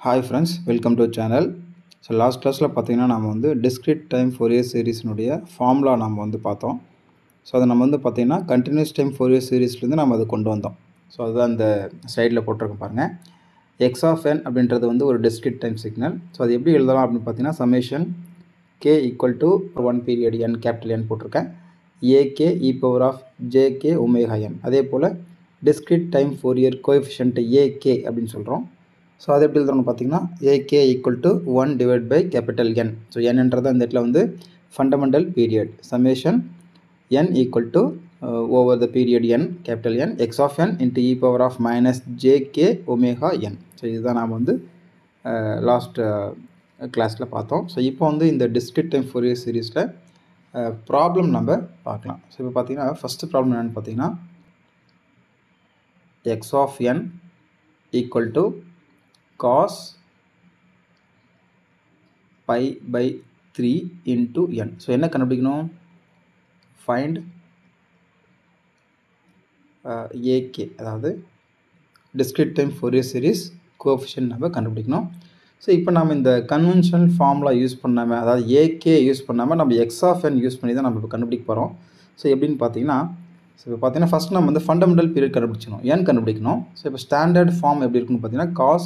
Hi friends, welcome to channel. So last classல பார்த்தீங்கன்னா நாம வந்து discrete time Fourier seriesனுடைய ஃபார்முலா நாம வந்து பார்த்தோம். ஸோ அதை நம்ம வந்து பார்த்தீங்கன்னா கண்டினியூஸ் டைம் Fourier சீரீஸ்லேருந்து நம்ம அதை கொண்டு வந்தோம். ஸோ அதுதான் இந்த ஸ்லைடில் போட்டிருக்கோம் பாருங்கள். எக்ஸ் ஆஃப் என் அப்படின்றது வந்து ஒரு discrete டைம் சிக்னல். ஸோ அது எப்படி எழுதலாம் அப்படின்னு பார்த்தீங்கன்னா summation K equal to one period N capital N போட்டிருக்கேன். A K E power of J K omega N. அதே போல் discrete time Fourier coefficient A K அப்படின்னு சொல்கிறோம். ஸோ அது எப்படி எழுதுறோம்னு பார்த்தீங்கன்னா A K equal to 1 divide by capital N. So என்னன்றது அந்த இடத்துல வந்து fundamental period summation n equal to over the period n capital N X of N into E power of minus J K omega N. So இதுதான் நாம் வந்து last கிளாஸில் பார்த்தோம். So இப்போ வந்து இந்த discrete டைம் Fourier சீரீஸில் ப்ராப்ளம் நம்ம பார்க்கலாம். ஸோ இப்போ பார்த்தீங்கன்னா ஃபஸ்ட்டு ப்ராப்ளம் என்னென்னு பார்த்தீங்கன்னா x of N equal to cos pi by 3 into n. So என்ன கண்டுபிடிக்கணும்? ஃபைண்ட் ஏகே, அதாவது discrete time Fourier series coefficient நம்ம கண்டுபிடிக்கணும். ஸோ இப்போ நம்ம இந்த கன்வென்ஷனல் ஃபார்முலா யூஸ் பண்ணாமல், அதாவது ஏகே யூஸ் பண்ணாமல் நம்ம எக்ஸ் ஆஃப் என் யூஸ் பண்ணி தான் நம்ம இப்போ கண்டுபிடிக்க போகிறோம். ஸோ எப்படின்னு பார்த்தீங்கன்னா, ஸோ இப்போ பார்த்தீங்கன்னா ஃபஸ்ட் நம்ம வந்து ஃபண்டமெண்டல் பீரியட் கண்டுபிடிக்கணும், ஏன் கண்டுபிடிக்கணும். ஸோ இப்போ ஸ்டாண்டர்ட் ஃபார்ம் எப்படி இருக்குன்னு பார்த்தீங்கன்னா cos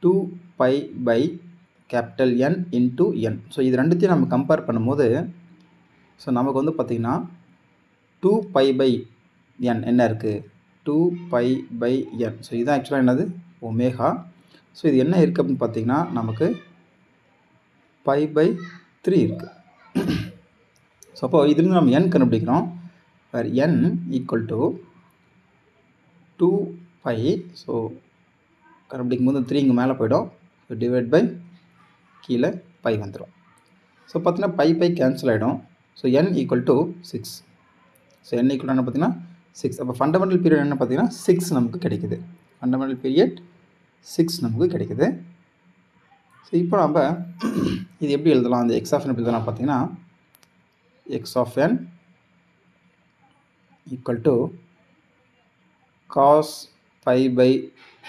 2 pi by capital N into N. So இது ரெண்டுத்தையும் நம்ம கம்பேர் பண்ணும்போது ஸோ நமக்கு வந்து பார்த்திங்கன்னா 2 pi by N என்ன இருக்குது? 2 pi by N. ஸோ இதுதான் ஆக்சுவலாக என்னது? ஒமேகா. ஸோ இது என்ன இருக்குது அப்படின்னு பார்த்திங்கன்னா நமக்கு pi by 3 இருக்குது. ஸோ அப்போ இதுலேருந்து நம்ம N கண்டுபிடிக்கிறோம். வேறு N equal to 2 pi. So கண்டுபிடிக்கும் போது 3 இங்கே மேலே போய்டும். ஸோ டிவைட் பை கீழே பை வந்துடும். ஸோ பார்த்தீங்கன்னா பை கேன்சல் ஆகிடும். So n equal to 6. So n equal என்ன பார்த்தீங்கன்னா 6. அப்போ ஃபண்டமெண்டல் பீரியட் என்ன பார்த்தீங்கன்னா 6 நமக்கு கிடைக்குது. ஃபண்டமெண்டல் பீரியட் 6 நமக்கு கிடைக்குது. ஸோ இப்போ நம்ம இது எப்படி எழுதலாம்? அந்த எக்ஸ் ஆஃப் என் எப்படி எழுதலாம் பார்த்தீங்கன்னா x of N equal to cos pi by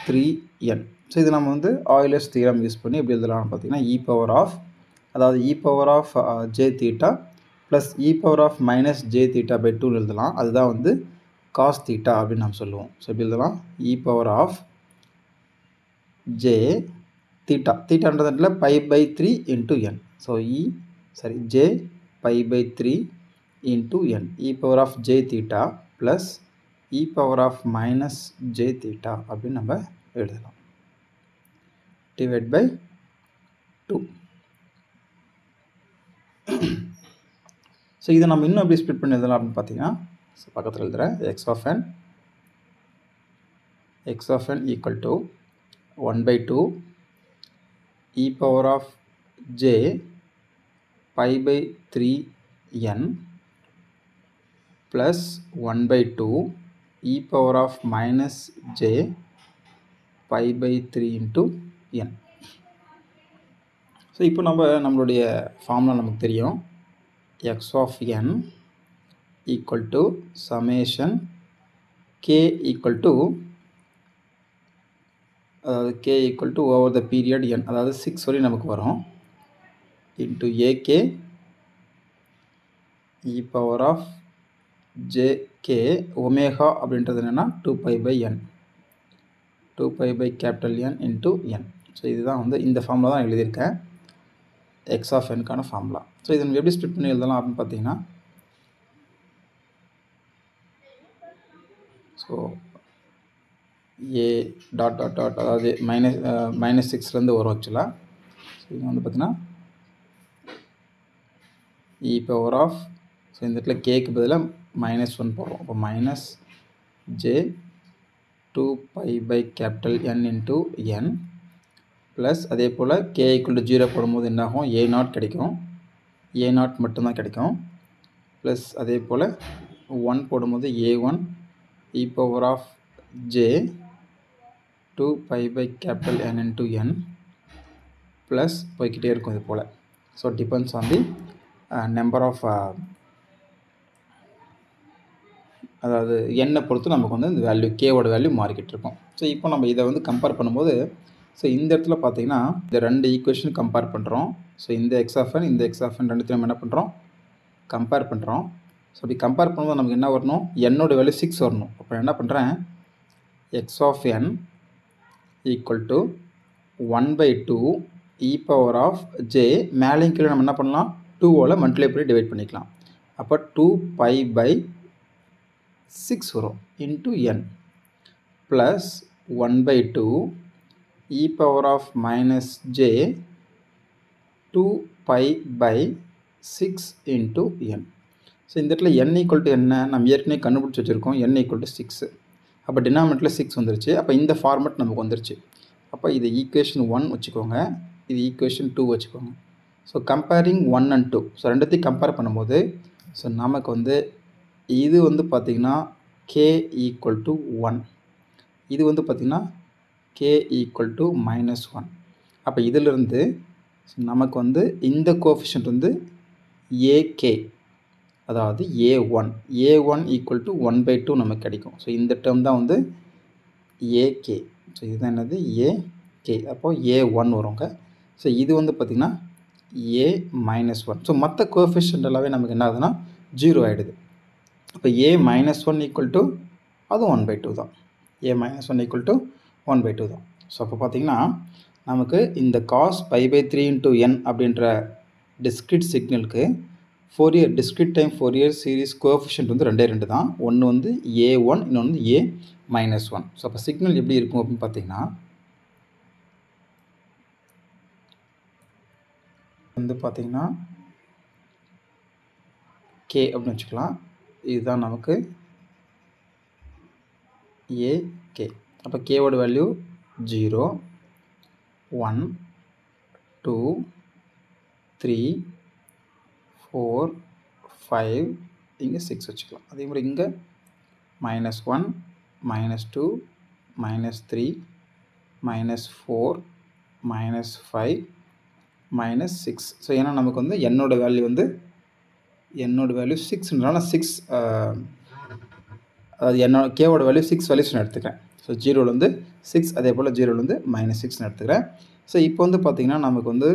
3n. So இது நம்ம வந்து ஆயிலர்ஸ் தியரம் யூஸ் பண்ணி எப்படி எழுதலாம்னு பார்த்தீங்கன்னா இ பவர் ஆஃப், அதாவது E power of J theta plus E power of minus J theta by 2 எழுதலாம். அதுதான் வந்து காஸ் தீட்டா அப்படின்னு நம்ம சொல்லுவோம். ஸோ எப்படி எழுதலாம்? E power of J theta, தீட்டான்றதுல pi by 3 into N. So J pi by 3 into N E power of J theta plus E power of minus J theta அப்படின்னு நம்ம எழுதலாம். Divide by 2. ஸோ இதை நம்ம இன்னும் எப்படி ஸ்ப்ளிட் பண்ணி எழுதலாம் அப்படின்னு பார்த்தீங்கன்னா ஸோ பக்கத்தில் எழுதுகிறேன். X of N equal to 1/2 E power of J pi by 3n plus 1/2 E power of minus J pi by 3 into n. So இப்போ நம்மளுடைய ஃபார்முலா நமக்கு தெரியும். X of N equal to summation K equal to, அதாவது K equal to over the period n, அதாவது 6 வரையும் நமக்கு வரும், into A K E power of J K omega அப்படின்றது என்னென்னா 2 pi by n, 2 pi by capital N into n. So இதுதான் வந்து இந்த ஃபார்முலா தான் எழுதியிருக்கேன், எக்ஸ் ஆஃப் என்கான ஃபார்முலா. ஸோ இதை நம்ம எப்படி ஸ்ப்ளிட் பண்ணி எழுதலாம் அப்படின்னு பார்த்தீங்கன்னா so A dot dot dot, அதாவது மைனஸ் 6லேருந்து வரும் ஆக்சுவலாக. ஸோ இது வந்து பார்த்தீங்கன்னா இ பவர் ஆஃப், ஸோ இந்த இடத்துல கேக்கு பதிலாக -1 போடுறோம். அப்போ minus J 2 pi by capital N into n plus அதே போல் கே ஈக்குவல் டு 0 போடும்போது என்னாகும்? A0 கிடைக்கும், A0 மட்டும்தான் கிடைக்கும். ப்ளஸ் அதே போல் 1 போடும்போது A1 E power of J 2 pi by capital N into n plus போய்கிட்டே இருக்கும் இது போல். So depends on the number of, அதாவது எண்ணை பொறுத்து நமக்கு வந்து இந்த வேல்யூ கேவோட வேல்யூ மாறிக்கிட்டு இருக்கும். ஸோ இப்போ நம்ம இதை வந்து கம்பேர் பண்ணும்போது ஸோ இந்த இடத்துல பார்த்தீங்கன்னா இந்த 2 ஈக்குவேஷன் கம்பேர் பண்ணுறோம். ஸோ இந்த எக்ஸ் ஆஃப் என் இந்த எக்ஸ் ஆஃப் என் ரெண்டுத்தையும் நம்ம என்ன பண்ணுறோம் கம்பேர் பண்ணுறோம். ஸோ அப்படி கம்பேர் பண்ணும்போது நமக்கு என்ன வரணும் என்னோட வேல்யூ 6 வரணும். அப்போ என்ன பண்ணுறேன் x of N equal to 1/2 e power of j மேலேயும் கீழே நம்ம என்ன பண்ணலாம் 2ஆல் மல்டிப்ளை பண்ணி டிவைட் பண்ணிக்கலாம். அப்போ 2π/6 வரும் into n plus 1/2 e power of minus j 2π/6 into n. So இந்த இடத்துல n ஈக்குவல் டு என்ன நம்ம ஏற்கனவே கண்டுபிடிச்சி வச்சுருக்கோம் n ஈக்குவல் டு 6. அப்போ டினாமினேட்டரில் 6 வந்துருச்சு. அப்போ இந்த ஃபார்மெட் நமக்கு வந்துருச்சு. அப்போ இது ஈக்குவேஷன் 1 வச்சுக்கோங்க, இது ஈக்குவேஷன் 2 வச்சுக்கோங்க. ஸோ கம்பேரிங் 1 and 2 ஸோ ரெண்டுத்தையும் கம்பேர் பண்ணும்போது ஸோ நமக்கு வந்து இது வந்து பார்த்திங்கன்னா k ஈக்குவல் டு 1, இது வந்து பார்த்திங்கன்னா k ஈக்குவல் டு -1. அப்போ இதிலிருந்து நமக்கு வந்து இந்த கோஎஃபிஷியன்ட் வந்து ak, அதாவது a1 ஈக்குவல் டு 1/2 நமக்கு கிடைக்கும். ஸோ இந்த டேர்ம் தான் வந்து ak. ஸோ இதுதான் என்னது ak. அப்போது a1 வருங்க. ஸோ இது வந்து பார்த்திங்கன்னா a-1. ஸோ மற்ற கோஎஃபிஷியன்ட் எல்லாமே நமக்கு என்ன ஆகுதுன்னா 0 ஆகிடுது. அப்போ a-1 ஈக்குவல் டு அதுவும் 1/2 தான். a-1 ஈக்குவல் டு 1/2 தான். ஸோ அப்போ பார்த்திங்கன்னா நமக்கு இந்த cos π/3 இன்ட்டு n அப்படின்ற டிஸ்க்ரீட் சிக்னலுக்கு discrete time Fourier series coefficient வந்து 2 தான். ஒன்று வந்து a1, இன்னொன்று வந்து a-1. ஸோ அப்போ சிக்னல் எப்படி இருக்கும் அப்படின்னு பார்த்தீங்கன்னா வந்து பார்த்தீங்கன்னா k அப்படின்னு வச்சுக்கலாம். இதுதான் நமக்கு ak. அப்போ கேவோட வேல்யூ 0, 1, 2, 3, 4, 5, இங்கே 6 வச்சுக்கலாம். அதே மாதிரி இங்கே -1, -2, -3, -4, -5, -6. ஸோ ஏன்னா நமக்கு வந்து என்னோட வேல்யூ 6ன்றனால 6 அதாவது என்னோட கேவோட வேல்யூ 6 வேல்யூஸ் நான் எடுத்துக்கிறேன். ஸோ 0ல் வந்து 6, அதே போல் 0ல் வந்து -6 எடுத்துக்கிறேன். ஸோ இப்போ வந்து பார்த்திங்கன்னா நமக்கு வந்து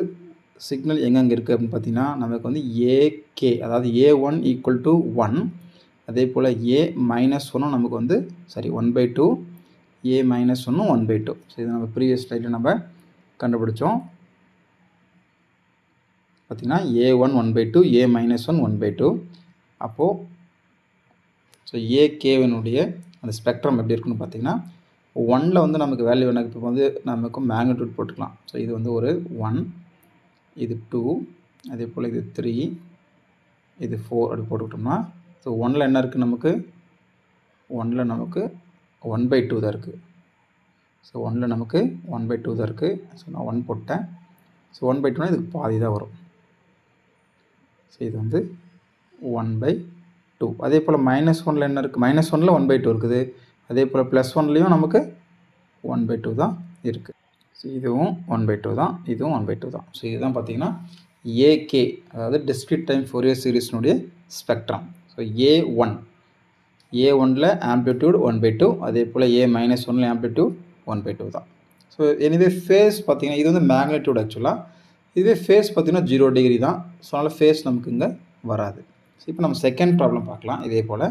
சிக்னல் எங்கெங்கே இருக்குது அப்படின்னு பார்த்தீங்கன்னா நமக்கு வந்து ak, அதாவது a1 ஈக்குவல் டு 1, அதே போல் a-1 நமக்கு வந்து 1/2, a-1 1/2. ஸோ இது நம்ம ப்ரீவியஸ் ஸ்லைடில் நம்ம கண்டுபிடிச்சோம். பார்த்திங்கன்னா a1 1/2, a-1 1/2. அப்போது ஸோ akவினுடைய அந்த ஸ்பெக்ட்ரம் எப்படி இருக்குன்னு பார்த்திங்கன்னா 1ல் வந்து நமக்கு வேல்யூ எனக்கு இப்போ வந்து நமக்கு மேக்னிடியூட் போட்டுக்கலாம். ஸோ இது வந்து ஒரு 1, இது 2, அதே போல் இது 3, இது 4 அப்படி போட்டுக்கிட்டோம்னா ஸோ 1ல் என்ன இருக்குது நமக்கு 1ல் நமக்கு 1/2 தான் இருக்குது. ஸோ 1ல் நமக்கு 1/2 தான் இருக்குது. ஸோ நான் 1 போட்டேன். ஸோ 1/2னா இதுக்கு பாதி தான் வரும். ஸோ இது வந்து 1/2. அதே போல் -1ல் என்ன இருக்குது -1ல் 1/2 இருக்குது. அதே போல் +1லேயும் நமக்கு 1/2 தான் இருக்குது. ஸோ இதுவும் 1/2 தான், இதுவும் 1/2 தான். ஸோ இதுதான் பார்த்திங்கன்னா ak, அதாவது டிஸ்க்ரீட் டைம் ஃபோரியர் சீரிஸ்னுடைய ஸ்பெக்ட்ரம். ஸோ a1ல் ஆம்ப்ளிடியூட் 1/2, அதே போல் a-1ல் ஆம்ப்ளிடியூட் 1/2 தான். ஸோ எனிவே ஃபேஸ் பார்த்திங்கன்னா இது வந்து மேக்னிடியூட் ஆக்சுவலாக. இதுவே ஃபேஸ் பார்த்திங்கன்னா 0 டிகிரி தான். ஸோ அதனால் ஃபேஸ் நமக்கு இங்கே வராது. ஸோ இப்போ நம்ம செகண்ட் ப்ராப்ளம் பார்க்கலாம். இதே போல்